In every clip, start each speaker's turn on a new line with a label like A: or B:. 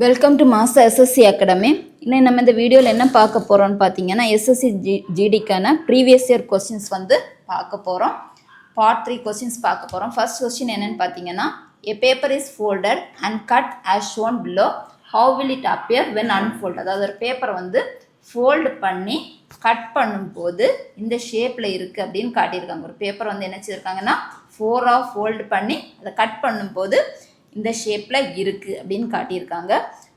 A: Welcome to master SSC academy. இன்னும் நம்ம இந்த வீடியோவில் என்ன பார்க்க போகிறோம்னு பார்த்தீங்கன்னா எஸ்எஸ்சி ஜிடிக்கான ப்ரீவியஸ் இயர் கொஸ்டின்ஸ் வந்து பார்க்க போகிறோம். பார்ட் 3 கொஸ்டின்ஸ் பார்க்க போகிறோம். ஃபர்ஸ்ட் கொஸ்டின் என்னென்னு பார்த்தீங்கன்னா, a paper is folded and cut as shown below, how will it appear when unfolded? அதாவது ஒரு பேப்பர் வந்து ஃபோல்டு பண்ணி கட் பண்ணும்போது இந்த ஷேப்பில் இருக்குது அப்படின்னு காட்டியிருக்காங்க. ஒரு பேப்பர் வந்து என்ன செய்திருக்காங்கன்னா 4ஆக ஃபோல்டு பண்ணி அதை கட் பண்ணும்போது இந்த ஷேப்பில் இருக்குது அப்படின்னு காட்டியிருக்காங்க.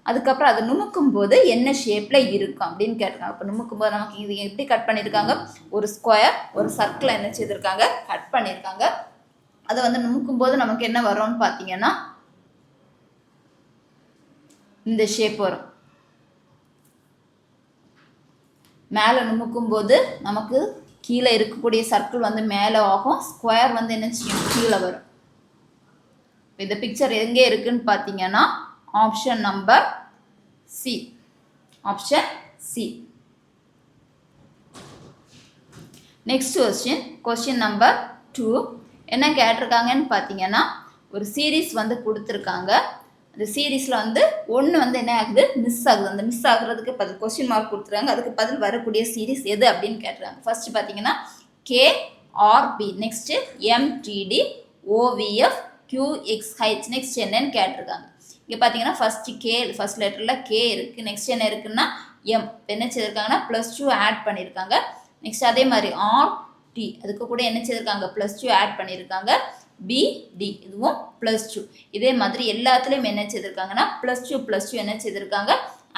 A: அதுக்கப்புறம் அதை நுணுக்கும் போது என்ன ஷேப்பில் இருக்கும் அப்படின்னு கேட்டிருக்காங்க. அப்போ நுணுக்கும் போது நமக்கு இது எப்படி கட் பண்ணியிருக்காங்க, ஒரு ஸ்கொயர் ஒரு சர்க்கிளை என்ன செய்திருக்காங்க, கட் பண்ணியிருக்காங்க. அதை வந்து நுணுக்கும் போது நமக்கு என்ன வரும்னு பார்த்தீங்கன்னா இந்த ஷேப் வரும். மேலே நுணுக்கும் போது நமக்கு கீழே இருக்கக்கூடிய சர்க்கிள் வந்து மேலே ஆகும், ஸ்கொயர் வந்து என்ன செய்யும், கீழே வரும். இந்த பிக்சர் எங்கே இருக்குன்னு பார்த்தீங்கன்னா option number C. Option C. Next question number 2 என்ன கேட்டிருக்காங்கன்னு பார்த்தீங்கன்னா, ஒரு சீரீஸ் வந்து கொடுத்துருக்காங்க. அந்த சீரீஸில் வந்து ஒன்று வந்து என்ன ஆகுது, மிஸ் ஆகுது. அந்த மிஸ் ஆகுறதுக்கு பதில் கொஸ்டின் மார்க் கொடுத்துருக்காங்க. அதுக்கு பதில் வரக்கூடிய சீரீஸ் எது அப்படின்னு கேட்டிருக்காங்க. ஃபர்ஸ்ட் பார்த்தீங்கன்னா KRP, next MDT, OVF, QXH. Next என்னன்னு கேட்டிருக்காங்க. இங்கே பார்த்தீங்கன்னா ஃபர்ஸ்ட் லெட்டரில் கே இருக்குது. நெக்ஸ்ட் என்ன இருக்குன்னா எம். என்ன செய்திருக்காங்கன்னா +2 ஆட் பண்ணியிருக்காங்க. நெக்ஸ்ட் அதே மாதிரி RT, அதுக்கு கூட என்ன செய்திருக்காங்க, +2 ஆட் பண்ணியிருக்காங்க. BD, இதுவும் +2. இதே மாதிரி எல்லாத்துலேயும் என்ன செய்திருக்காங்கன்னா +2 என்ன செய்திருக்காங்க,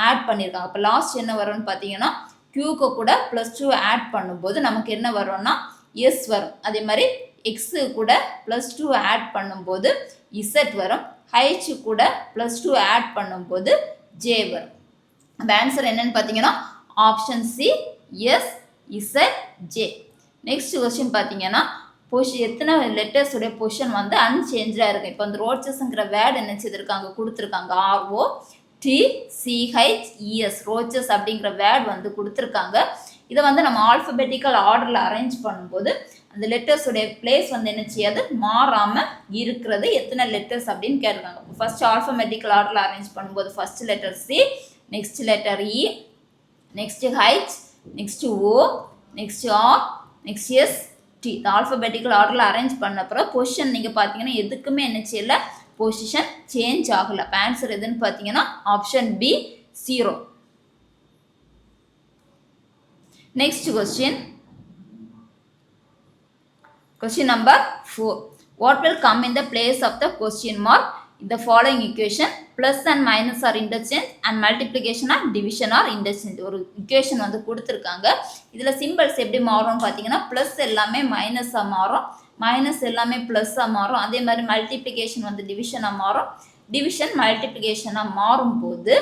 A: ஆட் பண்ணியிருக்காங்க. அப்போ லாஸ்ட் என்ன வரும்னு பார்த்தீங்கன்னா Qக்கு கூட +2 ஆட் பண்ணும்போது நமக்கு என்ன வரும்னா எஸ் வரும். அதே மாதிரி எக்ஸு கூட +2 ஆட் பண்ணும்போது இசட் வரும். ஹைச்சு கூட +2 ஆட் பண்ணும்போது ஜே வரும். அந்த ஆன்சர் என்னன்னு பார்த்தீங்கன்னா option C, S Z J. Next question பார்த்தீங்கன்னா எத்தனை லெட்டர்ஸுடைய பொசிஷன் வந்து அன்சேஞ்சாக இருக்குது. இப்போ வந்து ரோச்சஸ்ங்கிற வேர்டு என்ன செய்திருக்காங்க, கொடுத்துருக்காங்க. ROTCHES, ரோச்சஸ் அப்படிங்கிற வேர்டு வந்து கொடுத்துருக்காங்க. இதை வந்து நம்ம ஆல்ஃபபெட்டிக்கல் ஆர்டரில் அரேஞ்ச் பண்ணும்போது அந்த லெட்டர்ஸுடைய பிளேஸ் வந்து என்ன செய்யாது, மாறாமல் இருக்கிறது எத்தனை லெட்டர்ஸ் அப்படின்னு கேட்டிருக்காங்க. ஃபர்ஸ்ட் ஆல்ஃபபெட்டிக்கல் ஆர்டரில் அரேஞ்ச் பண்ணும்போது first letter C, next letter E, next H, next O, next R, next S T. Alphabetical ஆர்டரில் அரேஞ்ச் பண்ண அப்புறம் பொசிஷன் நீங்கள் பார்த்தீங்கன்னா எதுக்குமே என்ன செய்யலை, பொசிஷன் சேஞ்ச் ஆகலை. அப்போ ஆன்சர் எதுன்னு பார்த்தீங்கன்னா option B, 0. Next Question number 4. What will come in the place of the question mark in the following equation? Plus and minus are interchange and multiplication and division are interchange. ஒரு equation வந்து கொடுத்துருக்காங்க. இதில் symbols எப்படி மாறும்னு பார்த்தீங்கன்னா plus எல்லாமே மைனஸாக மாறும், மைனஸ் எல்லாமே ப்ளஸ்ஸாக மாறும். அதே மாதிரி மல்டிப்ளிகேஷன் வந்து டிவிஷனாக மாறும், டிவிஷன் மல்டிப்ளிகேஷனாக மாறும்போது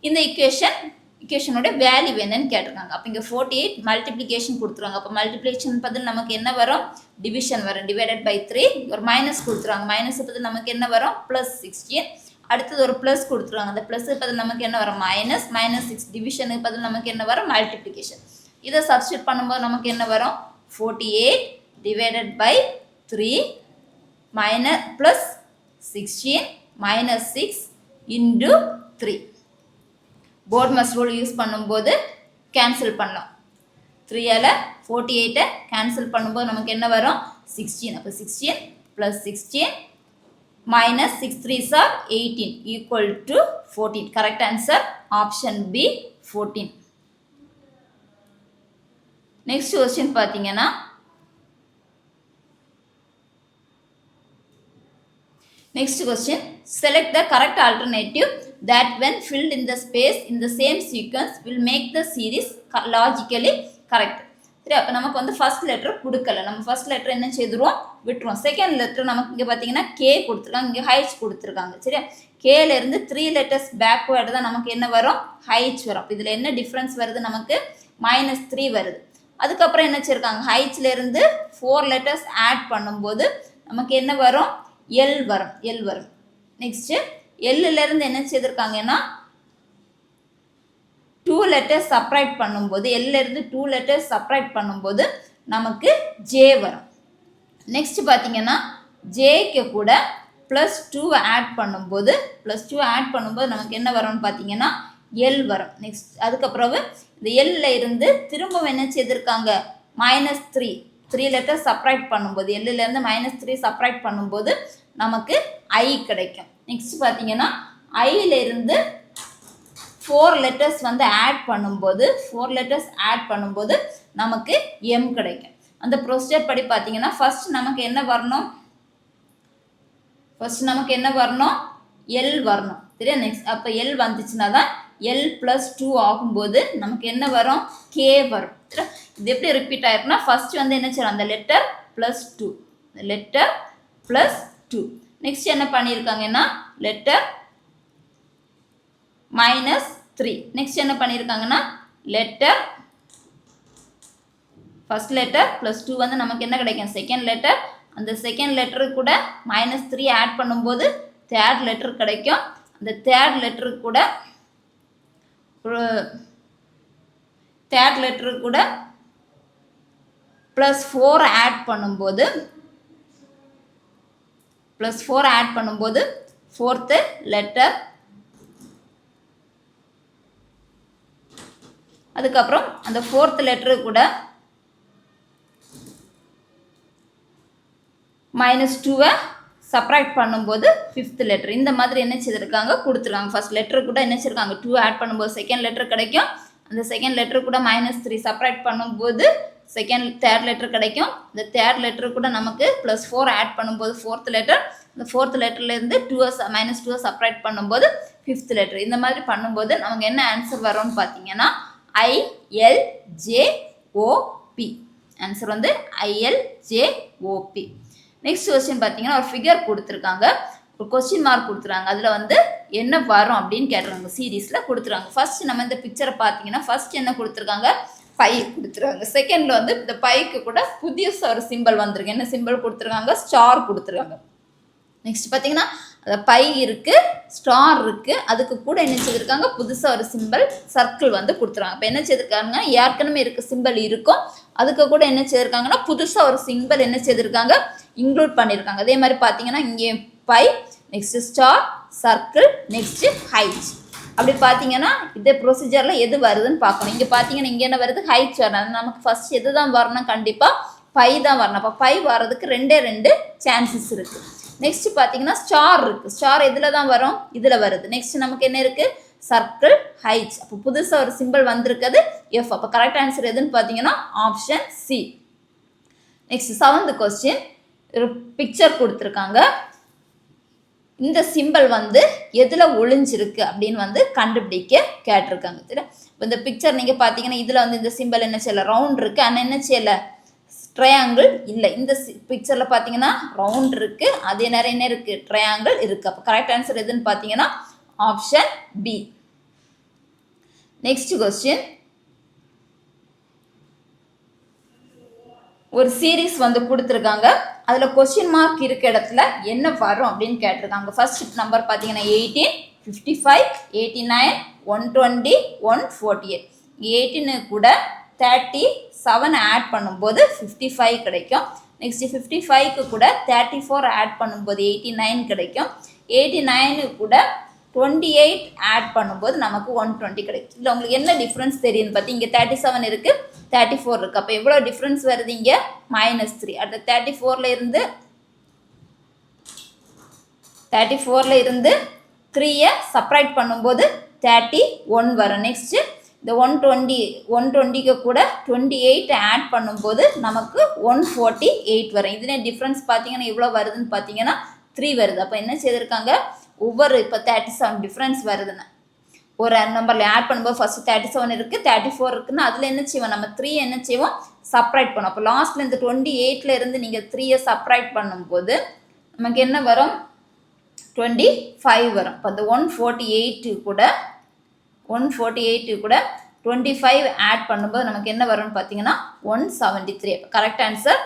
A: இந்த இக்குவேஷனோட வேல்யூ என்னன்னு கேட்டிருக்காங்க. அப்போ இங்கே 48 மல்டிப்ளிகேஷன் கொடுத்துருவாங்க. அப்போ மல்டிப்ளிகேஷன் பதில் நமக்கு என்ன வரும், டிவிஷன் வரும். Divided by 3. ஒரு மைனஸ் கொடுத்துருவாங்க. மைனஸ் பதில் நமக்கு என்ன வரும், +16. அடுத்தது ஒரு ப்ளஸ் கொடுத்துருவாங்க. அந்த ப்ளஸ் பதில் நமக்கு என்ன வரும், -6. டிவிஷனுக்கு பதில் நமக்கு என்ன வரும், மல்டிப்ளிகேஷன். இதை சப்ஸ்டியூட் பண்ணும்போது நமக்கு என்ன வரும், 48 divided by 3 +16 -6 into 3. BODMAS rule use பண்ணும்போது கேன்சல் பண்ணலாம். 3ஆல் 48 கேன்சல் பண்ணும்போது நமக்கு என்ன வரும், 16. அப்போ 16 + 16 -6 3s are 18 equal to 14. Correct answer option B, 14. Next question பார்த்தீங்கன்னா select the correct alternative that when filled in the space in the same sequence will make the series logically correct. சரி, அப்போ நமக்கு வந்து ஃபர்ஸ்ட் லெட்டர் கொடுக்கல. நம்ம first letter என்ன செய்துருவோம், விட்டுருவோம். Second letter நமக்கு இங்கே பார்த்தீங்கன்னா கே கொடுத்துருக்காங்க, இங்கே ஹைச் கொடுத்துருக்காங்க. சரியா, கேலேருந்து 3 லெட்டர்ஸ் பேக்வேர்டு தான் நமக்கு என்ன வரும், ஹைச் வரும். அப்போ இதில் என்ன டிஃப்ரென்ஸ் வருது, நமக்கு -3 வருது. அதுக்கப்புறம் என்ன வச்சுருக்காங்க, ஹைச்லேருந்து 4 லெட்டர்ஸ் ஆட் பண்ணும்போது நமக்கு என்ன வரும், எல் வரும். நெக்ஸ்ட்டு எல்லிருந்து என்ன செய்திருக்காங்கன்னா 2 லெட்டர்ஸ் செப்பரேட் பண்ணும்போது, எல்லிருந்து 2 லெட்டர்ஸ் செப்பரேட் பண்ணும்போது நமக்கு ஜே வரும். நெக்ஸ்ட் பார்த்தீங்கன்னா ஜேக்கு கூட ப்ளஸ் 2 ஆட் பண்ணும்போது நமக்கு என்ன வரும்னு பார்த்தீங்கன்னா எல் வரும். நெக்ஸ்ட் அதுக்கப்புறம் இந்த எல்ல இருந்து திரும்பவும் என்ன செய்திருக்காங்க -3 லெட்டர் சப்ராக்ட் பண்ணும்போது எல்லிலேருந்து -3 சப்ராக்ட் பண்ணும்போது நமக்கு ஐ கிடைக்கும். நெக்ஸ்ட் பார்த்தீங்கன்னா ஐயிலிருந்து 4 லெட்டர்ஸ் வந்து ஆட் பண்ணும்போது நமக்கு எம் கிடைக்கும். அந்த ப்ரொசீஜர் படி பார்த்தீங்கன்னா ஃபர்ஸ்ட் நமக்கு என்ன வரணும் எல் வரணும் சரியா. நெக்ஸ்ட் அப்போ எல் வந்துச்சுன்னா தான் எல் + 2 ஆகும்போது நமக்கு என்ன வரும் கே வரும். இது எப்படி ரிப்பீட் ஆயிருக்குன்னா ஃபர்ஸ்ட் வந்து என்ன செய்யணும் அந்த லெட்டர் +2 நெக்ஸ்ட் என்ன பண்ணியிருக்காங்கன்னா லெட்டர் -3 நெக்ஸ்ட் என்ன பண்ணியிருக்காங்கன்னா லெட்டர் ஃபர்ஸ்ட் லெட்டர் +2 வந்து நமக்கு என்ன கிடைக்கும் செகண்ட் லெட்டர். அந்த செகண்ட் லெட்டருக்கு கூட -3 ஆட் பண்ணும்போது தேர்ட் லெட்டர் கிடைக்கும். அந்த தேர்ட் லெட்டருக்கு கூட +4 ஆட் பண்ணும்போது ஃபோர்த்து லெட்டர். அதுக்கப்புறம் அந்த ஃபோர்த் லெட்டரு கூட -2 சப்ராக்ட் பண்ணும்போது ஃபிஃப்த் லெட்டர். இந்த மாதிரி என்ன செய்திருக்காங்க கொடுத்துருக்காங்க. ஃபர்ஸ்ட் லெட்டரு கூட என்ன செய்யிருக்காங்க 2 ஆட் பண்ணும்போது செகண்ட் லெட்டர் கிடைக்கும். அந்த செகண்ட் லெட்டரு கூட -3 சப்ராக்ட் பண்ணும்போது தேர்ட் லெட்டர் கிடைக்கும். இந்த தேர்ட் லெட்டரு கூட நமக்கு +4 ஆட் பண்ணும்போது ஃபோர்த் லெட்டர். இந்த ஃபோர்த் லெட்டர்லேருந்து -2 சப்ராக்ட் பண்ணும்போது ஃபிஃப்த் லெட்டர். இந்த மாதிரி பண்ணும்போது நமக்கு என்ன ஆன்சர் வரும்னு பார்த்தீங்கன்னா ILJOP. ஆன்சர் வந்து ILJOP. நெக்ஸ்ட் கொஸ்டின் பார்த்தீங்கன்னா ஒரு ஃபிகர் கொடுத்துருக்காங்க, ஒரு கொஸ்டின் மார்க் கொடுத்துருக்காங்க. அதில் வந்து என்ன வரும் அப்படின்னு கேட்டுருக்காங்க. சீரீஸில் கொடுத்துருக்காங்க. ஃபர்ஸ்ட் நம்ம இந்த பிக்சரை பார்த்தீங்கன்னா ஃபர்ஸ்ட் என்ன கொடுத்துருக்காங்க பை கொடுத்துருக்காங்க. செகண்டில் வந்து இந்த பைக்கு கூட புதிய ஒரு சிம்பிள் வந்திருக்கு. என்ன சிம்பிள் கொடுத்துருக்காங்க ஸ்டார் கொடுத்துருக்காங்க. நெக்ஸ்ட் பார்த்தீங்கன்னா அந்த பை இருக்குது ஸ்டார் இருக்குது, அதுக்கு கூட என்ன செய்திருக்காங்க புதுசாக ஒரு சிம்பிள் சர்க்கிள் வந்து கொடுத்துருக்காங்க. இப்போ என்ன செய்திருக்காங்க ஏற்கனவே இருக்க சிம்பிள் இருக்கும், அதுக்கு கூட என்ன செய்திருக்காங்கன்னா புதுசாக ஒரு சிம்பிள் என்ன செய்திருக்காங்க இன்க்ளூட் பண்ணியிருக்காங்க. அதே மாதிரி பார்த்தீங்கன்னா இங்கே pie next star circle next height. அப்படி பார்த்தீங்கன்னா இந்த ப்ரொசீஜரில் எது வருதுன்னு பார்க்கணும். இங்கே பார்த்தீங்கன்னா இங்கே என்ன வருது ஹைட் வரணும். நமக்கு ஃபர்ஸ்ட் எது தான் வரணும் கண்டிப்பாக பை தான் வரணும். அப்போ பை வர்றதுக்கு 2 சான்சஸ் இருக்குது. நெக்ஸ்ட் பார்த்தீங்கன்னா ஸ்டார் இருக்குது. ஸ்டார் எதில் தான் வரும் இதில் வருது. நெக்ஸ்ட் நமக்கு என்ன இருக்குது சர்க்கிள் ஹைட். அப்போ புதுசாக ஒரு சிம்பிள் வந்திருக்குது எஃப். அப்போ கரெக்ட் ஆன்சர் எதுன்னு பார்த்தீங்கன்னா option C. Next 7th question ஒரு பிக்சர் கொடுத்துருக்காங்க. இந்த சிம்பிள் வந்து எதில் ஒளிஞ்சிருக்கு அப்படின்னு வந்து கண்டுபிடிக்க கேட்டிருக்காங்க. சரி இப்போ இந்த பிக்சர் நீங்கள் பார்த்தீங்கன்னா இதில் வந்து இந்த சிம்பிள் என்ன செய்யலை ரவுண்ட் இருக்குது, ஆனால் என்ன செய்யலை ட்ரையாங்கிள் இல்லை. இந்த பிக்சரில் பார்த்தீங்கன்னா ரவுண்ட் இருக்குது, அதே நேரம் என்ன இருக்குது ட்ரையாங்கிள் இருக்குது. அப்போ கரெக்ட் ஆன்சர் எதுன்னு பார்த்தீங்கன்னா ஆப்ஷன் பி. நெக்ஸ்ட் கொஸ்டின் ஒரு சீரீஸ் வந்து கொடுத்துருக்காங்க. அதில் கொஸ்டின் மார்க் இருக்க இடத்துல என்ன வரும் அப்படின்னு கேட்டிருக்காங்க. ஃபர்ஸ்ட் நம்பர் பார்த்தீங்கன்னா 18, 55, 89, 120, 148. 18 கூட 37 ஆட் பண்ணும்போது 55 கிடைக்கும். நெக்ஸ்ட் 55க்கு கூட 34 ஆட் பண்ணும்போது 89 கிடைக்கும். 89 கூட 28 ஆட் பண்ணும்போது நமக்கு 120 கிடைக்கும். இல்லை உங்களுக்கு என்ன டிஃப்ரென்ஸ் தெரியுதுன்னு பார்த்து இங்கே 37 இருக்குது 34 இருக்குது. அப்போ எவ்வளோ டிஃப்ரென்ஸ் வருது இங்கே -3. அடுத்த 34ல் இருந்து 3யை சப்ராக்ட் பண்ணும்போது 31 வரும். நெக்ஸ்ட்டு இந்த 120க்கு கூட 28 ஆட் பண்ணும்போது நமக்கு 148 வரும். இதுனே டிஃப்ரென்ஸ் பார்த்தீங்கன்னா எவ்வளோ வருதுன்னு பார்த்தீங்கன்னா 3 வருது. அப்போ என்ன செய்திருக்காங்க ஒவ்வொரு இப்போ 37 டிஃப்ரென்ஸ் வருதுன்னு ஒரு நம்பரில் ஆட் பண்ணும்போது ஃபஸ்ட்டு 37 இருக்குது 34 இருக்குதுன்னா அதில் என்ன செய்வோம் நம்ம 3 என்ன செய்வோம் சப்ராக்ட் பண்ணுவோம். அப்போ லாஸ்ட்டில் இந்த 28ல் இருந்து நீங்கள் 3யை சப்ராக்ட் பண்ணும்போது நமக்கு என்ன வரும் 25 வரும். இப்போ அந்த 148 கூட 25 ஆட் பண்ணும்போது நமக்கு என்ன வரும்னு பார்த்தீங்கன்னா 173. அப்போ correct answer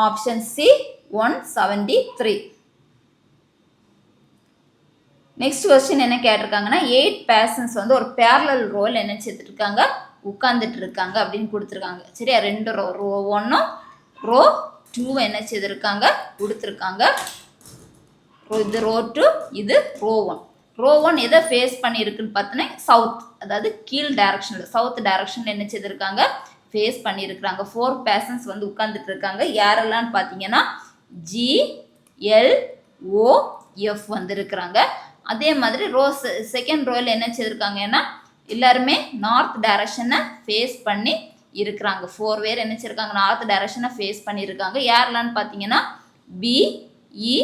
A: option C 173. Next question என்ன கேட்டிருக்காங்கன்னா 8 பேர்சன்ஸ் வந்து ஒரு பேரலல் ரோல் என்ன செய்துருக்காங்க உட்காந்துட்டு இருக்காங்க அப்படின்னு கொடுத்துருக்காங்க. சரியா 2 ரோ 1 ரோ 2 என்ன செய்திருக்காங்க கொடுத்துருக்காங்க. இது ரோ 2, இது ரோ 1. ரோ 1 எதை ஃபேஸ் பண்ணியிருக்குன்னு பார்த்தோன்னா சவுத், அதாவது கீழ் டைரக்ஷனில் சவுத் டைரக்ஷனில் என்ன செய்திருக்காங்க ஃபேஸ் பண்ணியிருக்கிறாங்க. 4 பேசன்ஸ் வந்து உட்காந்துட்டு இருக்காங்க. யாரெல்லாம் பார்த்தீங்கன்னா ஜி, எல், ஓ, எஃப் வந்து இருக்கிறாங்க. அதே மாதிரி செகண்ட் ரோவில் என்ன செய்திருக்காங்கன்னா எல்லாருமே நார்த் டைரக்ஷனை ஃபேஸ் பண்ணி இருக்கிறாங்க. 4 பேர் என்ன செய்யிருக்காங்க நார்த் டைரக்ஷனை ஃபேஸ் பண்ணியிருக்காங்க. யாரெல்லாம் பார்த்தீங்கன்னா B, E,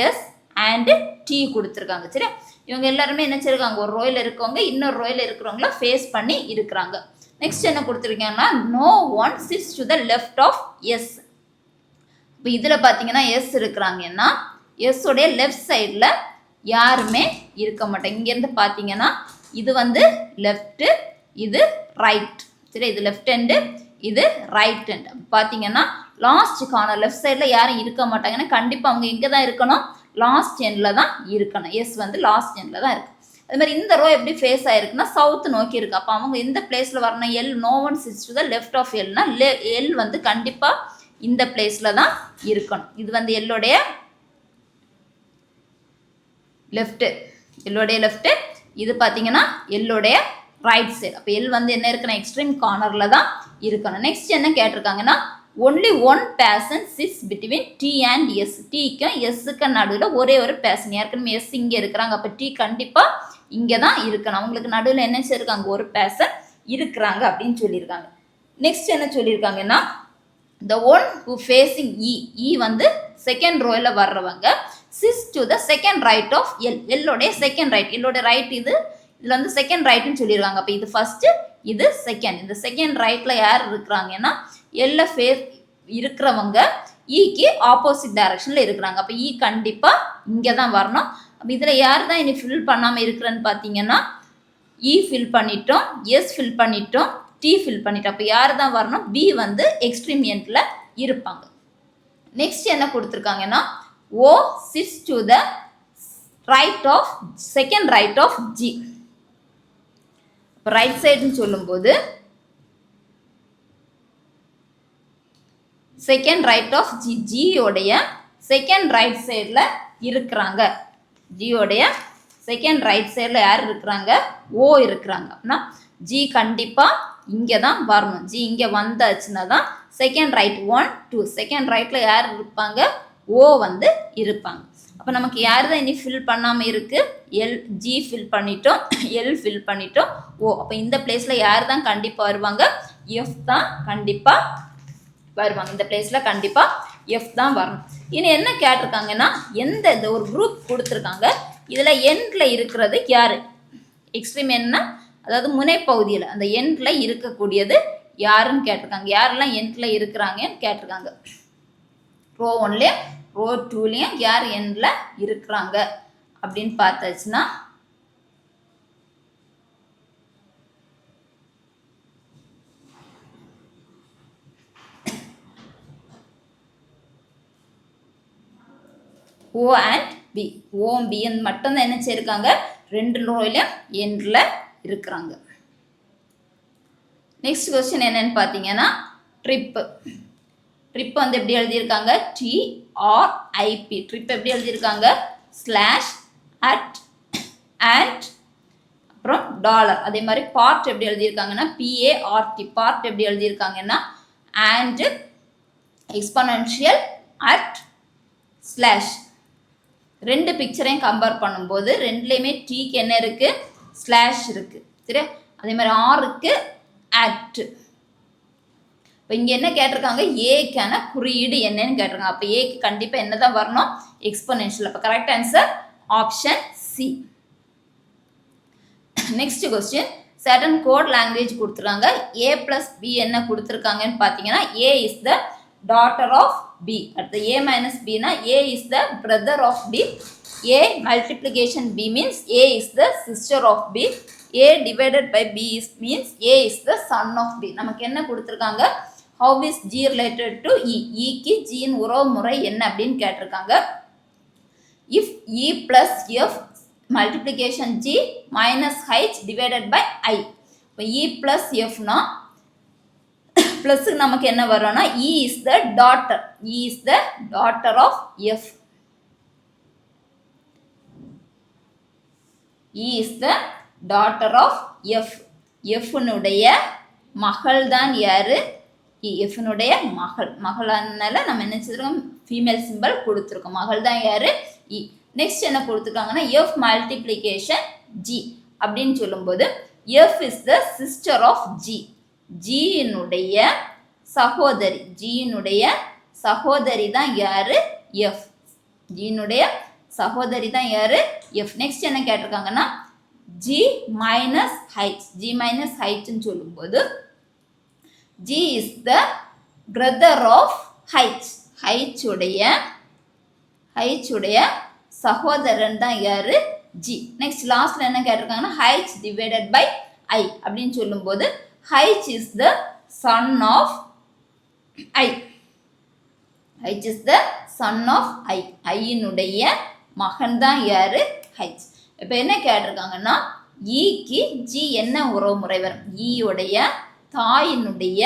A: S and D கொடுத்துருக்காங்க. சரியா, இவங்க எல்லாருமே என்ன செய்யிருக்காங்க ஒரு ரோயில் இருக்கவங்க இன்னொரு ரோயில் இருக்கிறவங்கள ஃபேஸ் பண்ணி இருக்கிறாங்க. நெக்ஸ்ட் என்ன கொடுத்துருக்காங்கன்னா no one sits to the left of S. இப்போ இதில் பார்த்தீங்கன்னா எஸ் இருக்கிறாங்கன்னா எஸ் உடைய லெஃப்ட் சைடில் யாருமே இருக்க மாட்டாங்க. இங்கேருந்து பார்த்தீங்கன்னா இது வந்து லெஃப்ட்டு, இது ரைட். சரி, இது லெஃப்ட் ஹேண்டு, இது ரைட் ஹேண்ட். பார்த்தீங்கன்னா லாஸ்ட் கார்னர் லெஃப்ட் சைடில் யாரும் இருக்க மாட்டாங்கன்னா கண்டிப்பாக அவங்க எங்கே தான் இருக்கணும் லாஸ்ட் எண்டில் தான் இருக்கணும். எஸ் வந்து லாஸ்ட் எண்டில் தான் இருக்குது. அது மாதிரி இந்த ரோ எப்படி ஃபேஸ் ஆகிருக்குன்னா சவுத் நோக்கி இருக்குது. அப்போ அவங்க எந்த பிளேஸில் வரணும் L no one sits to the left of எல்னா எல் வந்து கண்டிப்பாக இந்த பிளேஸில் தான் இருக்கணும். இது வந்து எல்லோடைய லெஃப்ட்டு, எல்லோடைய லெஃப்ட்டு, இது பார்த்தீங்கன்னா எல்லோடைய ரைட் சைடு. அப்போ எல் வந்து என்ன இருக்குன்னா எக்ஸ்ட்ரீம் கார்னரில் தான் இருக்கணும். நெக்ஸ்ட் என்ன கேட்டிருக்காங்கன்னா only one person sits between T and S. டிக்கும் எஸ்ஸுக்கும் நடுவில் ஒரே ஒரு பேசன். ஏற்கனவே எஸ் இங்கே இருக்கிறாங்க. அப்போ டி கண்டிப்பாக இங்கே தான் இருக்கணும். அவங்களுக்கு நடுவில் என்ன செய்யிருக்காங்க ஒரு பேசன் இருக்கிறாங்க அப்படின்னு சொல்லியிருக்காங்க. நெக்ஸ்ட் என்ன சொல்லியிருக்காங்கன்னா the one who facing E வந்து செகண்ட் ரோயில் வர்றவங்க சிஸ் to the second right of L. எல்லோடைய செகண்ட் ரைட், எல்லோடைய ரைட் இது இதில் வந்து செகண்ட் ரைட்டுன்னு சொல்லியிருக்காங்க. அப்போ இது ஃபஸ்ட்டு, இது செகண்ட். இந்த செகண்ட் ரைட்டில் யார் இருக்கிறாங்கன்னா எல்ல ஃபேஸ் இருக்கிறவங்க ஈக்கு ஆப்போசிட் டைரக்ஷனில் இருக்கிறாங்க. அப்போ இ கண்டிப்பாக இங்கே தான் வரணும். அப்போ இதில் யார் தான் இனி ஃபில் பண்ணாமல் இருக்கிறேன்னு பார்த்தீங்கன்னா இ ஃபில் பண்ணிட்டோம், எஸ் ஃபில் பண்ணிட்டோம், டி ஃபில் பண்ணிட்டோம். அப்போ யார் தான் வரணும் பி வந்து எக்ஸ்ட்ரீம் எண்டில் இருப்பாங்க. நெக்ஸ்ட் என்ன கொடுத்துருக்காங்கன்னா O sits to the right of second right of G. இப்போ ரைட் சைடுன்னு சொல்லும்போது செகண்ட் ரைட் ஆஃப் ஜி, ஜியோடைய செகண்ட் ரைட் சைடில் இருக்கிறாங்க. ஜியோடைய செகண்ட் ரைட் சைடில் யார் இருக்கிறாங்க ஓ இருக்கிறாங்க. அப்படின்னா ஜி கண்டிப்பாக இங்கே தான் வரணும். ஜி இங்கே வந்தாச்சுன்னா தான் செகண்ட் ரைட் 1 2 செகண்ட் ரைட்டில் யார் இருப்பாங்க ஓ வந்து இருப்பாங்க. அப்போ நமக்கு யார் தான் இனி ஃபில் பண்ணாமல் இருக்குது எல், ஜி ஃபில் பண்ணிட்டோம், எல் ஃபில் பண்ணிட்டோம், ஓ. அப்போ இந்த பிளேஸில் யார் தான் கண்டிப்பாக வருவாங்க எஃப் தான் கண்டிப்பாக வருவாங்க. இந்த பிளேஸில் கண்டிப்பாக எஃப் தான் வரணும். இனி என்ன கேட்டிருக்காங்கன்னா எந்த இந்த ஒரு குரூப் கொடுத்துருக்காங்க. இதில் எண்டில் இருக்கிறது யார் எக்ஸ்ட்ரீம் என்ன அதாவது முனைப்பகுதியில் அந்த எண்டில் இருக்கக்கூடியது யாருன்னு கேட்டிருக்காங்க. யாரெல்லாம் எண்டில் இருக்கிறாங்கன்னு கேட்டிருக்காங்க. ரோ 1லேயும் ரோ 2லேயும் யார் எண்டில் இருக்கிறாங்க அப்படின்னு பார்த்தாச்சுன்னா ஓ அண்ட் பி. ஓம் பி மட்டும்தான் என்ன செய்யிருக்காங்க 2 ரோலையும் எண்டில் இருக்கிறாங்க. நெக்ஸ்ட் கொஸ்டின் என்னன்னு பார்த்தீங்கன்னா ட்ரிப்பு. ட்ரிப் வந்து எப்படி எழுதியிருக்காங்க டிஆர்ஐபி. ட்ரிப் எப்படி எழுதியிருக்காங்க ஸ்லாஷ் அட் அண்ட் அப்புறம் டாலர். அதே மாதிரி பார்ட் எப்படி எழுதியிருக்காங்கன்னா பிஏஆர்டி. பார்ட் எப்படி எழுதியிருக்காங்கன்னா அண்ட் எக்ஸ்பொனென்ஷியல் அட் ஸ்லாஷ். 2 பிக்சரையும் கம்பேர் பண்ணும்போது ரெண்டுலேயுமே டீக்கு என்ன இருக்குது ஸ்லாஷ் இருக்குது. சரியா, அதே மாதிரி ஆருக்கு அட். இப்போ இங்கே என்ன கேட்டிருக்காங்க ஏக்கான குறியீடு என்னன்னு கேட்டிருக்காங்க. அப்போ ஏக்கு கண்டிப்பாக என்ன தான் வரணும் எக்ஸ்பொனென்ஷியல். அப்போ correct answer option C. Next question certain code language கொடுத்துருக்காங்க. ஏ ப்ளஸ் பி என்ன கொடுத்துருக்காங்கன்னு பார்த்தீங்கன்னா A is the daughter of B. அடுத்து ஏ மைனஸ் பினா A is the brother of B. A multiplication B means A is the sister of B. A divided by B is means A is the son of B. நமக்கு என்ன கொடுத்துருக்காங்க how is G related to E. இக்கு ஜியின் உறவு முறை என்ன அப்படின்னு கேட்டிருக்காங்க. If E plus F multiplication G minus H divided by I. இப்போ இ பிளஸ் எஃப்னா ப்ளஸ்ஸுக்கு நமக்கு என்ன வரும்னா E is the daughter. E is the daughter of F. E is the daughter of F. F-னுடைய மகள் தான் யாரு? F-னுடைய மகளானால நம்ம என்ன செய்யறோம்? ஃபீமேல் சிம்பிள் கொடுத்துருக்கோம். மகள் தான் யாரு? E. நெக்ஸ்ட் என்ன கொடுத்துருக்காங்கன்னா F மல்டிப்ளிகேஷன் G அப்படின்னு சொல்லும்போது F is the sister of G. G-னுடைய சகோதரி. G-னுடைய சகோதரி தான் யாரு? F. G-னுடைய சகோதரி தான் யாரு? F. நெக்ஸ்ட் என்ன கேட்டிருக்காங்கன்னா G minus H. G minus H ன்னு சொல்லும்போது G is the brother of H. H உடைய சகோதரன் தான் யாரு? G. நெக்ஸ்ட் லாஸ்ட்ல என்ன கேட்டிருக்காங்கன்னா H divided by I அப்படின்னு சொல்லும்போது H is the son of I. H is the son of I. I-னுடைய மகன் தான் யாரு? H. இப்போ என்ன கேட்டிருக்காங்கன்னா ஈக்கு G என்ன உறவு முறை வரும்? ஈயுடைய தாயினுடைய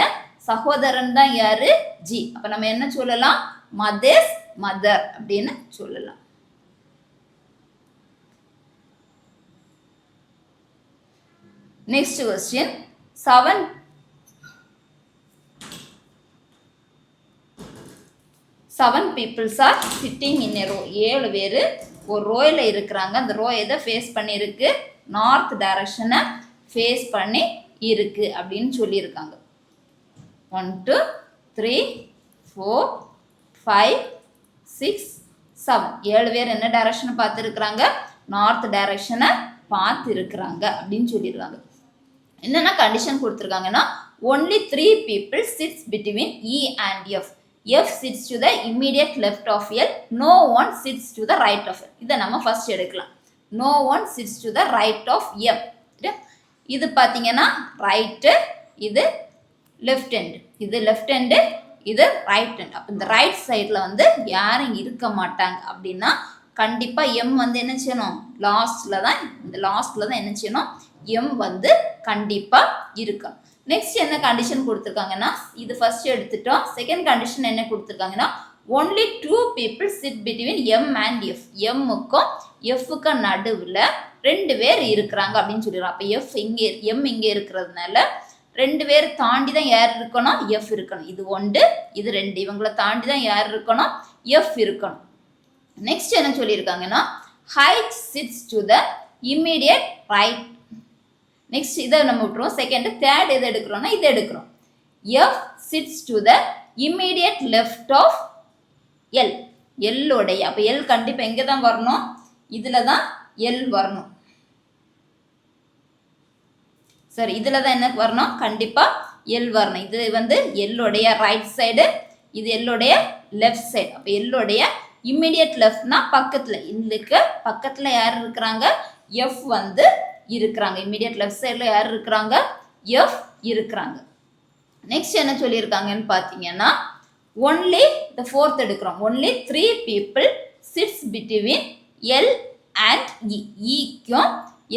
A: சகோதரன் தான் யாரு? G. அப்ப நம்ம என்ன சொல்லலாம்? மதர்ஸ் மதர் அப்படின்னு சொல்லலாம். Next question 7 peoples are sitting in a row. 7 பேர் ஒரு ரோயில் இருக்கிறாங்க. அந்த ரோ எதை ஃபேஸ் பண்ணியிருக்கு? நார்த் டைரக்ஷனை ஃபேஸ் பண்ணி இருக்கு அப்படின்னு சொல்லியிருக்காங்க. 1 2 3 4 5 6 7. 7 பேர் என்ன டைரக்ஷனை பார்த்துருக்குறாங்க? நார்த் டைரக்ஷனை பார்த்து இருக்கிறாங்க அப்படின்னு சொல்லியிருக்காங்க. என்னென்ன கண்டிஷன் கொடுத்துருக்காங்கன்னா only 3 people sits between E and F. F sits to the immediate left of L. No one sits to the right of L. இதை நம்ம ஃபர்ஸ்ட் எடுக்கலாம். No one sits to the right of M. இது பார்த்தீங்கன்னா right, இது left hand, இது left hand, இது right hand. அப்போ இந்த ரைட் சைடில் வந்து யாரும் இருக்க மாட்டாங்க அப்படின்னா கண்டிப்பாக எம் வந்து என்ன செய்யணும்? லாஸ்ட்டில் தான், இந்த லாஸ்ட்டில் தான் என்ன செய்யணும்? எம் வந்து கண்டிப்பாக இருக்கும். நெக்ஸ்ட் என்ன கண்டிஷன் கொடுத்துருக்காங்கன்னா இது ஃபர்ஸ்ட் எடுத்துட்டோம். செகண்ட் கண்டிஷன் என்ன கொடுத்துருக்காங்கன்னா only 2 people sit between M and F. எம்முக்கும் எஃப்க்கும் நடுவில் 2 பேர் இருக்கிறாங்க அப்படின்னு சொல்லிடுறோம். அப்போ எஃப் இங்கே, எம் இங்கே இருக்கிறதுனால 2 பேர் தாண்டி தான் யார் இருக்கணும்? எஃப் இருக்கணும். இது 1 இது 2, இவங்களை தாண்டி தான் யார் இருக்கணும்? எஃப் இருக்கணும். நெக்ஸ்ட் என்ன சொல்லியிருக்காங்கன்னா H sits to the immediate right. Next இதை நம்ம விட்டுருவோம். செகண்ட் தேர்ட் எதை எடுக்கிறோம்னா இதை எடுக்கிறோம். F sits to the immediate left of L. எல்லுடைய, அப்போ எல் கண்டிப்பாக எங்கே தான் வரணும்? இதில் தான் எல் வரணும். சரி, இதில் தான் என்ன வரணும்? கண்டிப்பாக எல் வரணும். இது வந்து எல்லுடைய ரைட் சைடு, இது எல்லுடைய லெஃப்ட் சைடு. அப்போ எல்லுடைய இம்மீடியட் லெஃப்ட்னா பக்கத்தில், இதுக்கு பக்கத்தில் யார் இருக்கிறாங்க? எஃப் வந்து இருக்கிறாங்க. இம்மீடியட் லெஃப்ட் சைடில் யார் இருக்கிறாங்க? எஃப் இருக்கிறாங்க. நெக்ஸ்ட் என்ன சொல்லியிருக்காங்கன்னு பார்த்தீங்கன்னா ஒன்லி த ஃபோர்த் எடுக்கிறோம். Only 3 people sits between L and E. ஈக்கும்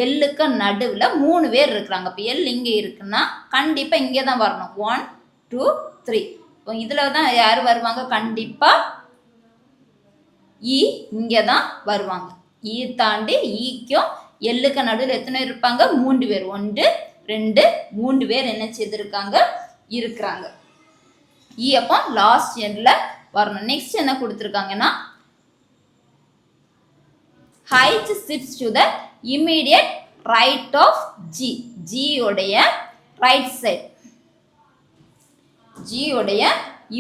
A: எல்லுக்கும் நடுவில் 3 பேர் இருக்கிறாங்க. இப்போ எல் இங்கே இருக்குன்னா கண்டிப்பாக இங்கே தான் வரணும். 1 2 3. இப்போ இதில் தான் யார் வருவாங்க? கண்டிப்பாக இ இங்கே தான் வருவாங்க. இ தாண்டி ஈக்கும் எல்லுக்கு நடுவில் எத்தனை பேர் இருப்பாங்க? 3 பேர். 1 2 3 பேர் என்ன செய்திருக்காங்க? இருக்கிறாங்க. இ அப்போ லாஸ்ட் எண்ட்ல வரணும். நெக்ஸ்ட் என்ன கொடுத்துருக்காங்கன்னா H sits to the immediate right of G. G உடைய ரைட் சைடு, G உடைய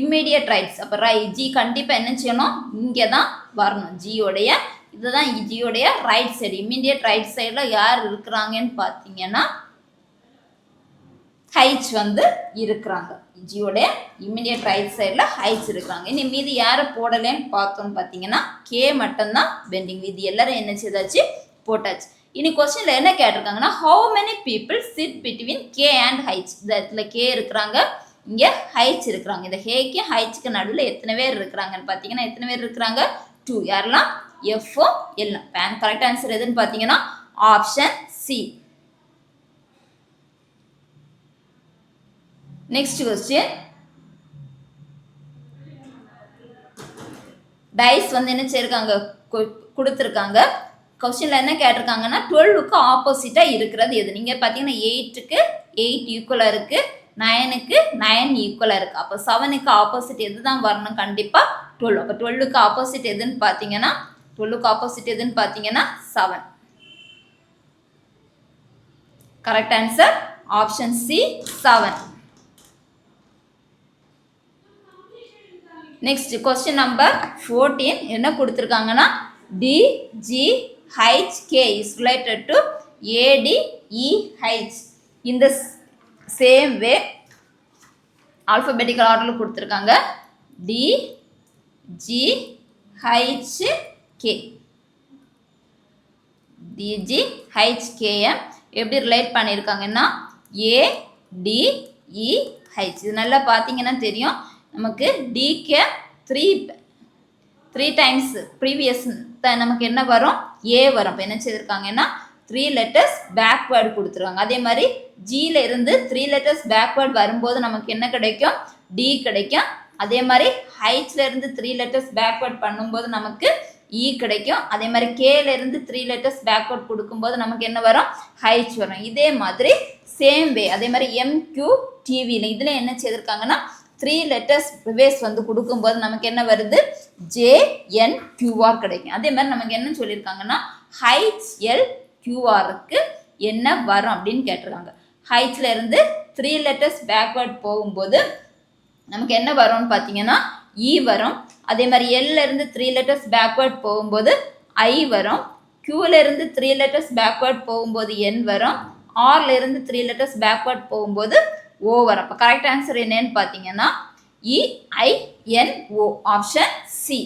A: இம்மீடியட் ரைட்ஸ். அப்போ G கண்டிப்பாக என்ன செய்யணும்? இங்கே தான் வரணும். G உடைய இதுதான் ஜியோடைய ரைட் சைடு. இம்மீடியட் ரைட் சைடில் யார் இருக்கிறாங்கன்னு பார்த்தீங்கன்னா ஹைச் வந்து இருக்கிறாங்க. ஜியோடைய இம்மீடியட் ரைட் சைடில் ஹைச் இருக்கிறாங்க. இனி மீதி யாரை போடலேன்னு பார்த்தோன்னு பார்த்தீங்கன்னா கே மட்டும்தான் பெண்டிங். இது எல்லாரும் என்ன செய்தாச்சு? போட்டாச்சு. இனி கொஸ்டினில் என்ன கேட்டிருக்காங்கன்னா how many people sit between K and H. இந்த இடத்துல கே இருக்கிறாங்க, இங்கே ஹைச் இருக்கிறாங்க. இந்த ஹேக்கு ஹைச்சுக்கு நடுவில் எத்தனை பேர் இருக்கிறாங்கன்னு பார்த்தீங்கன்னா எத்தனை பேர் இருக்கிறாங்க? 2. யாரெல்லாம்? எஃப்ஓ எல்லாம். கரெக்ட் ஆன்சர் எதுன்னு பார்த்தீங்கன்னா option C. Next question, dice வந்து என்ன செய்யிருக்காங்க? கொடுத்துருக்காங்க. கொஸ்டினில் என்ன கேட்டிருக்காங்கன்னா 12க்கு ஆப்போசிட்டாக இருக்கிறது எது? நீங்கள் பார்த்தீங்கன்னா 8க்கு 8 ஈக்குவலாக இருக்குது, 9க்கு 9 ஈக்குவலாக இருக்குது. அப்போ 7க்கு ஆப்போசிட் எது தான் வரணும்? கண்டிப்பாக 12. அப்போ 12க்கு ஆப்போசிட் எதுன்னு பார்த்தீங்கன்னா 7. Correct answer option C 7. Next question number 14 என்ன கொடுத்துருக்காங்கன்னா DGHK is related to ADEH. இந்த சேம் வே ஆல்ஃபபெட்டிக்கல் ஆர்டரில் கொடுத்துருக்காங்க. DGHKM எப்படி ரிலேட் பண்ணியிருக்காங்கன்னா ADEH. இது நல்லா பார்த்தீங்கன்னா தெரியும். நமக்கு டிக்கு த்ரீ டைம்ஸ் ப்ரீவியஸ் நமக்கு என்ன வரும்? ஏ வரும். இப்போ என்ன செய்திருக்காங்கன்னா 3 letters பேக்வேர்டு கொடுத்துருக்காங்க. அதே மாதிரி ஜியில் இருந்து 3 letters பேக்வேர்டு வரும்போது நமக்கு என்ன கிடைக்கும்? டி கிடைக்கும். அதே மாதிரி ஹைட்ல இருந்து 3 letters பேக்வேர்ட் பண்ணும்போது நமக்கு இ கிடைக்கும். அதே மாதிரி கேல இருந்து 3 letters பேக்வேர்ட் கொடுக்கும்போது நமக்கு என்ன வரும்? ஹைச் வரும். இதே மாதிரி சேம் வே அதே மாதிரி MQTVல இதில் என்ன செய்திருக்காங்கன்னா 3 letters ரிவேஸ் வந்து கொடுக்கும்போது நமக்கு என்ன வருது? JNQR கிடைக்கும். அதே மாதிரி நமக்கு என்ன சொல்லியிருக்காங்கன்னா HLQRக்கு என்ன வரும் அப்படின்னு கேட்டிருக்காங்க. ஹைட்ல இருந்து 3 letters பேக்வேர்ட் போகும்போது நமக்கு என்ன வரும்னு பார்த்தீங்கன்னா இ வரும். அதே மாதிரி எல்ல இருந்து 3 letters பேக்வேர்ட் போகும்போது ஐ வரும். கியூல இருந்து 3 letters பேக்வேர்ட் போகும்போது என் வரும். ஆர்ல இருந்து 3 letters பேக்வேர்ட் போகும்போது ஓ வரும். அப்போ கரெக்ட் ஆன்சர் என்னன்னு பார்த்தீங்கன்னா EINO option C.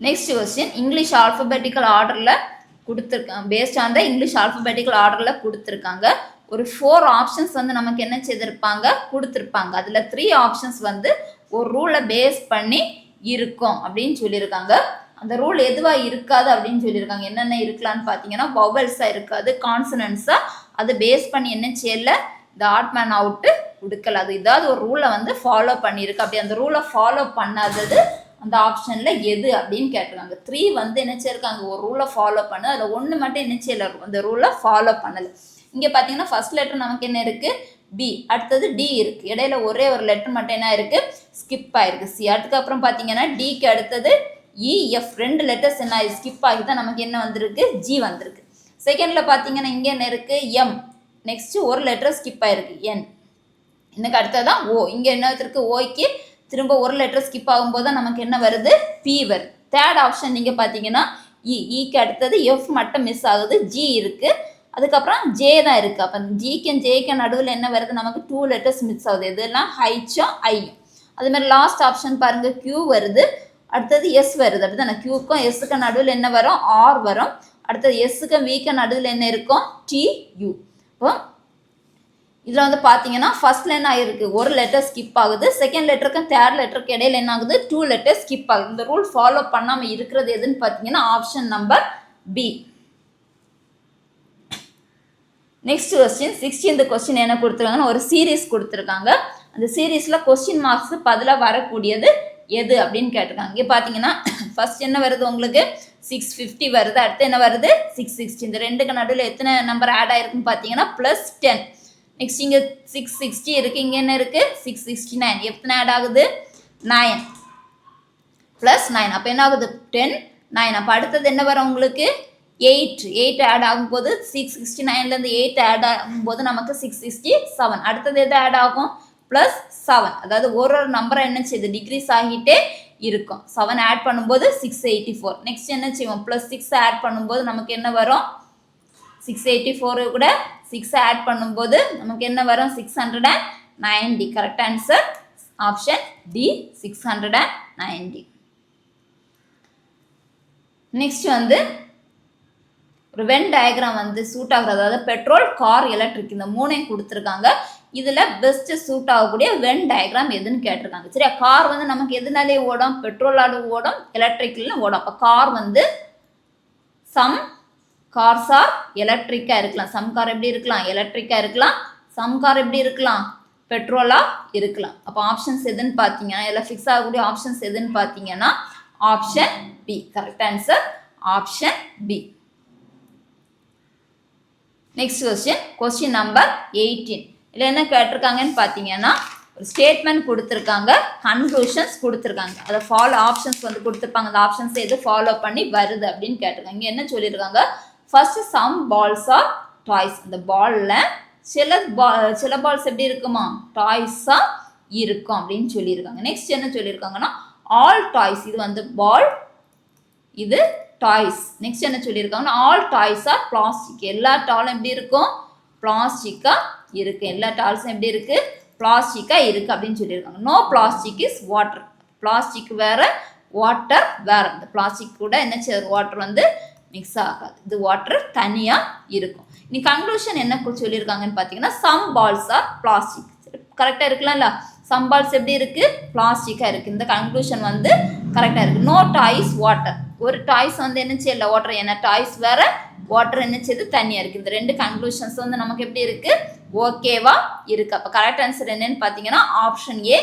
A: Next question English alphabetical ஆர்டரில் கொடுத்துருக்காங்க. Based on the English alphabetical ஆர்டரில் கொடுத்துருக்காங்க. ஒரு 4 ஆப்ஷன்ஸ் வந்து நமக்கு என்ன செய்திருப்பாங்க? கொடுத்துருப்பாங்க. அதில் 3 ஆப்ஷன்ஸ் வந்து ஒரு ரூலை பேஸ் பண்ணி இருக்கும் அப்படின்னு சொல்லியிருக்காங்க. அந்த ரூல் எதுவாக இருக்காது அப்படின்னு சொல்லியிருக்காங்க. என்னென்ன இருக்கலான்னு பார்த்தீங்கன்னா வவல்ஸாக இருக்காது, கான்சனன்ஸாக அதை பேஸ் பண்ணி என்ன செய்யலை? இந்த ஆட் மேன் அவுட்டு கொடுக்கல. அது ஏதாவது ஒரு ரூலை வந்து ஃபாலோ பண்ணியிருக்கு. அப்படி அந்த ரூலை ஃபாலோ பண்ணாதது அந்த ஆப்ஷனில் எது அப்படின்னு கேட்டிருக்காங்க. 3 வந்து என்ன செய்யிருக்காங்க? ஒரு ரூலை ஃபாலோ பண்ணு, அதில் 1 மட்டும் என்ன செய்யலை? அந்த ரூலை ஃபாலோ பண்ணலை. இங்கே பார்த்தீங்கன்னா ஃபர்ஸ்ட் லெட்டர் நமக்கு என்ன இருக்குது? பி. அடுத்தது டி இருக்குது. இடையில ஒரே ஒரு லெட்டர் மட்டும் என்ன இருக்குது? ஸ்கிப் ஆகிருக்கு, சி. அதுக்கப்புறம் பார்த்தீங்கன்னா டிக்கு அடுத்தது இஎஃப் 2 லெட்டர்ஸ் என்ன ஸ்கிப் ஆகி தான் நமக்கு என்ன வந்திருக்கு? ஜி வந்திருக்கு. செகண்டில் பார்த்தீங்கன்னா இங்கே என்ன இருக்குது? எம். நெக்ஸ்ட்டு ஒரு லெட்டர் ஸ்கிப் ஆகிருக்கு, என். இன்னுக்கு அடுத்ததான் ஓ. இங்கே என்ன இருக்குது? ஓய்க்கு திரும்ப ஒரு லெட்டர் ஸ்கிப் ஆகும்போது தான் நமக்கு என்ன வருது? பி வருது. தேர்ட் ஆப்ஷன் நீங்கள் பார்த்தீங்கன்னா இக்கு அடுத்தது எஃப் மட்டும் மிஸ் ஆகுது, ஜி இருக்குது. அதுக்கப்புறம் ஜே தான் இருக்குது. அப்போ ஜிக்கும் ஜேக்கும் நடுவில் என்ன வருது? நமக்கு 2 லெட்டர்ஸ் மிஸ் ஆகுது. இதெல்லாம் ஹைச்சும் ஐயும். அதுமாதிரி லாஸ்ட் ஆப்ஷன் பாருங்கள், கியூ வருது. அடுத்தது எஸ் வருது. அப்படி தானே? கியூக்கும் எஸ்ஸுக்கும் நடுவில் என்ன வரும்? ஆர் வரும். அடுத்தது எஸ்ஸுக்கும் விக்கும் நடுவில் என்ன இருக்கும்? டியூ. இப்போ இதில் வந்து பார்த்தீங்கன்னா ஃபர்ஸ்ட்ல என்ன ஆகிருக்கு? ஒரு லெட்டர் ஸ்கிப் ஆகுது. செகண்ட் லெட்டருக்கும் தேர்ட் லெட்டருக்கு இடையில என்ன ஆகுது? 2 லெட்டர் ஸ்கிப் ஆகுது. இந்த ரூல் ஃபாலோ பண்ணாமல் இருக்கிறது எதுன்னு பார்த்தீங்கன்னா option number B. Next question 16th question என்ன கொடுத்துருக்காங்கன்னா ஒரு சீரீஸ் கொடுத்துருக்காங்க. அந்த சீரீஸில் கொஸ்டின் மார்க்ஸ் பதிலாக வரக்கூடியது எது அப்படின்னு கேட்டிருக்காங்க. இங்கே பார்த்தீங்கன்னா ஃபர்ஸ்ட் என்ன வருது? உங்களுக்கு 650 வருது. அடுத்து என்ன வருது? 660. இந்த ரெண்டுக்கு நடுவில் எத்தனை நம்பர் ஆட் ஆயிருக்குன்னு பார்த்தீங்கன்னா +10. நெக்ஸ்ட் இங்கே 660 இருக்குது. இங்கே என்ன இருக்குது? 669. எத்தனை ஆட் ஆகுது? 9 +9. அப்போ என்ன ஆகுது? 10 9. அப்போ அடுத்தது என்ன வரும் உங்களுக்கு? 8 ஆட் ஆகும்போது 669லேருந்து 8 ஆட் ஆகும்போது நமக்கு 667. அடுத்தது எது ஆட் ஆகும்? +7. அதாவது ஒரு நம்பரை என்ன செய்யுது? டிக்ரீஸ் ஆகிட்டே இருக்கும். 7 ஆட் பண்ணும்போது 684. நெக்ஸ்ட் என்ன செய்வோம்? +6 ஆட் பண்ணும்போது நமக்கு என்ன வரும்? 684 கூட 6 ஆட் பண்ணும்போது நமக்கு என்ன வரும்? 690. Correct answer option D 690. Next வந்து ஒரு வென் டயக்ராம் வந்து சூட் ஆகுது. அதாவது பெட்ரோல், கார், எலக்ட்ரிக் இந்த 3ஐயும் கொடுத்துருக்காங்க. இதில் பெஸ்ட்டு சூட் ஆகக்கூடிய வென் டயக்ராம் எதுன்னு கேட்டிருக்காங்க. சரியா? கார் வந்து நமக்கு எதுனாலே ஓடும்? பெட்ரோலால ஓடும், எலக்ட்ரிக்லாம் ஓடும். அப்போ கார் வந்து சம் கார்ஸ் ஆர் எலக்ட்ரிக்காக இருக்கலாம். சம் கார் எப்படி இருக்கலாம்? எலக்ட்ரிக்காக இருக்கலாம். சம் கார் எப்படி இருக்கலாம்? பெட்ரோலாக இருக்கலாம். அப்போ ஆப்ஷன்ஸ் எதுன்னு பார்த்தீங்கன்னா இல்லை ஃபிக்ஸ் ஆகக்கூடிய ஆப்ஷன்ஸ் எதுன்னு பார்த்தீங்கன்னா option B. Correct answer option B. Next question number 18. இதில் என்ன கேட்டிருக்காங்கன்னு பார்த்தீங்கன்னா ஒரு ஸ்டேட்மெண்ட் கொடுத்துருக்காங்க, கன்க்ளூஷன்ஸ் கொடுத்துருக்காங்க. அதை ஆப்ஷன்ஸ் வந்து கொடுத்துருப்பாங்க. அந்த ஆப்ஷன்ஸ் எது ஃபாலோ பண்ணி வருது அப்படின்னு கேட்டிருக்காங்க. இங்கே என்ன சொல்லியிருக்காங்க, first some balls are toys. அந்த பால்ல சில பால்ஸ் எப்படி இருக்குமா, டாய்ஸாக இருக்கும் அப்படின்னு சொல்லியிருக்காங்க. நெக்ஸ்ட் என்ன சொல்லியிருக்காங்கன்னா ஆல் டாய்ஸ், இது வந்து பால், இது டாய்ஸ். நெக்ஸ்ட் என்ன சொல்லியிருக்காங்கன்னா ஆல் டாய்ஸ் ஆர் பிளாஸ்டிக். எல்லா டாலும் எப்படி இருக்கும், பிளாஸ்டிக்காக இருக்கு. எல்லா டால்ஸும் எப்படி இருக்கு, பிளாஸ்டிக்காக இருக்கு அப்படின்னு சொல்லியிருக்காங்க. No plastic is water. Plastic வேற, வாட்டர் வேற. இந்த பிளாஸ்டிக் கூட என்ன வாட்டர் வந்து மிக்ஸ் ஆகாது. இது வாட்டர் தனியாக இருக்கும். நீ கன்க்ளூஷன் என்ன சொல்லியிருக்காங்கன்னு பார்த்தீங்கன்னா சம் பால்ஸ் ஆர் பிளாஸ்டிக். கரெக்டாக இருக்கலாம்ல, சம் பால்ஸ் எப்படி இருக்கு, பிளாஸ்டிக்காக இருக்கு. இந்த கன்க்ளூஷன் வந்து கரெக்டாக இருக்கு. No toys water. ஒரு டாய்ஸ் வந்து என்ன செய்யல, வாட்டர். ஏன்னா டாய்ஸ் வேற, வாட்டர் என்ன செய்யுது, தனியாக இருக்குது. இந்த ரெண்டு கன்க்ளூஷன்ஸ் வந்து நமக்கு எப்படி இருக்கு, ஓகேவா இருக்கு. அப்போ கரெக்ட் ஆன்சர் என்னன்னு பார்த்தீங்கன்னா option A,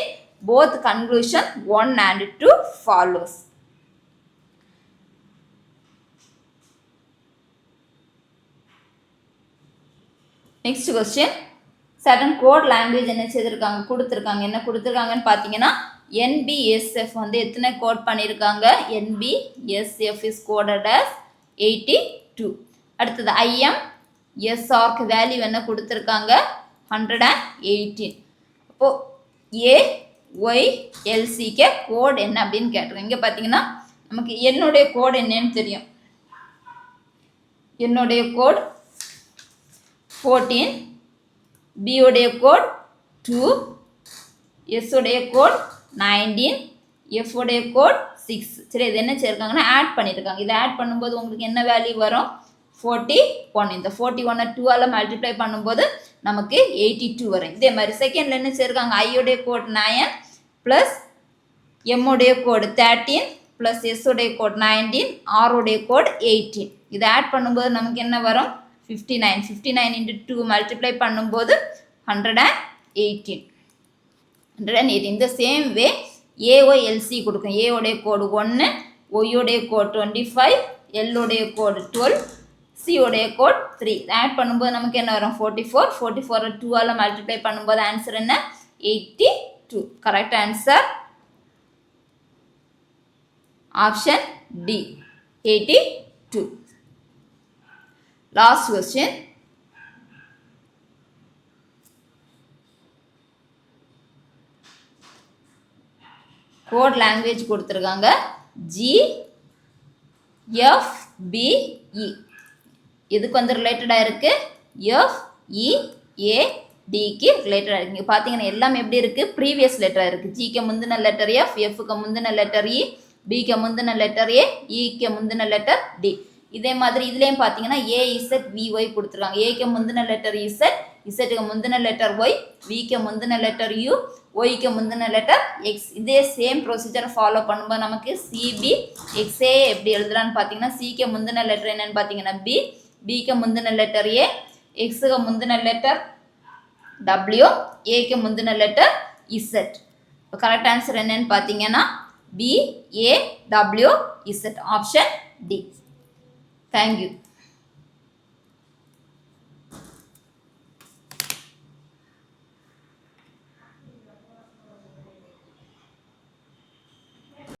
A: both conclusion 1 and 2 follows. Next question, certain code language என்ன செய்திருக்காங்க, கொடுத்துருக்காங்க. என்ன கொடுத்துருக்காங்கன்னு பார்த்தீங்கன்னா NBSF வந்து எத்தனை கோட் பண்ணியிருக்காங்க, NBSF இஸ் கோடட் as 82. அடுத்தது IMSRக்கு வேல்யூ என்ன கொடுத்துருக்காங்க, 118. அப்போது AYLCக்கு கோட் என்ன அப்படின்னு கேட்டிருக்காங்க. இங்கே பார்த்தீங்கன்னா நமக்கு என்னுடைய கோட் என்னன்னு தெரியும். என்னுடைய கோட் 14, B உடைய கோட் 2, S உடைய கோட் 19, F உடைய கோட் 6. சரி, இது என்ன செய்யிருக்காங்கன்னா ஆட் பண்ணியிருக்காங்க. இதை ஆட் பண்ணும்போது உங்களுக்கு என்ன வேல்யூ வரும், 41. இந்த 41 2ஆல் மல்டிப்ளை பண்ணும்போது நமக்கு 82 வரும். இதே மாதிரி செகண்டில் என்ன செய்யிருக்காங்க, I உடைய கோட் 9 ப்ளஸ் M உடைய கோட் 13 ப்ளஸ் S உடைய கோட் 19, R உடைய கோட் 18. இதை ஆட் பண்ணும்போது நமக்கு என்ன வரும், 59. 59 into 2 மல்டிப்ளை பண்ணும்போது 118. இந்த சேம் வே AYLC கொடுக்கும். A உடைய கோடு 1, Y உடைய கோட் 25, L உடைய கோடு 12, C உடைய கோட் 3. ஆட் பண்ணும்போது நமக்கு என்ன வரும், 44. 44 2ஆல் மல்டிப்ளை பண்ணும்போது ஆன்சர் என்ன, 82. Correct answer option D, 82. Last question. Code language கொடுத்துருக்காங்க GFBE. எதுக்கு வந்து ரிலேட்டடாக இருக்குது, FEADக்கு ரிலேட்டடாக இருக்குது. இங்கே பார்த்தீங்கன்னா எல்லாமே எப்படி இருக்குது, ப்ரீவியஸ் லெட்டராக இருக்குது. ஜிக்கு முந்தின லெட்டர் F, Fக்கு முந்தின லெட்டர் E, Bக்கு முந்தின லெட்டர் A, Eக்கு முந்தின லெட்டர் D. இதே மாதிரி இதுலேயும் பார்த்தீங்கன்னா AZVY கொடுத்துருக்காங்க. ஏக்கு முந்தின லெட்டர் Z, இசட்டுக்கு முந்தின லெட்டர் Y, விக்கு முந்தின லெட்டர் U, ஒய்க்கு முந்தின லெட்டர் X. இதே சேம் ப்ரொசீஜரை ஃபாலோ பண்ணும்போது நமக்கு CBXA எப்படி எழுதலான்னு பார்த்தீங்கன்னா சிக்கு முந்தின லெட்டர் என்னன்னு பார்த்தீங்கன்னா B, பிக்கு முந்தின லெட்டர் A, எக்ஸுக்கு முந்தின லெட்டர் W, ஏக்கு முந்தின லெட்டர் Z. இப்போ கரெக்ட் ஆன்சர் என்னன்னு பார்த்தீங்கன்னா BAWZ, option D. Thank you.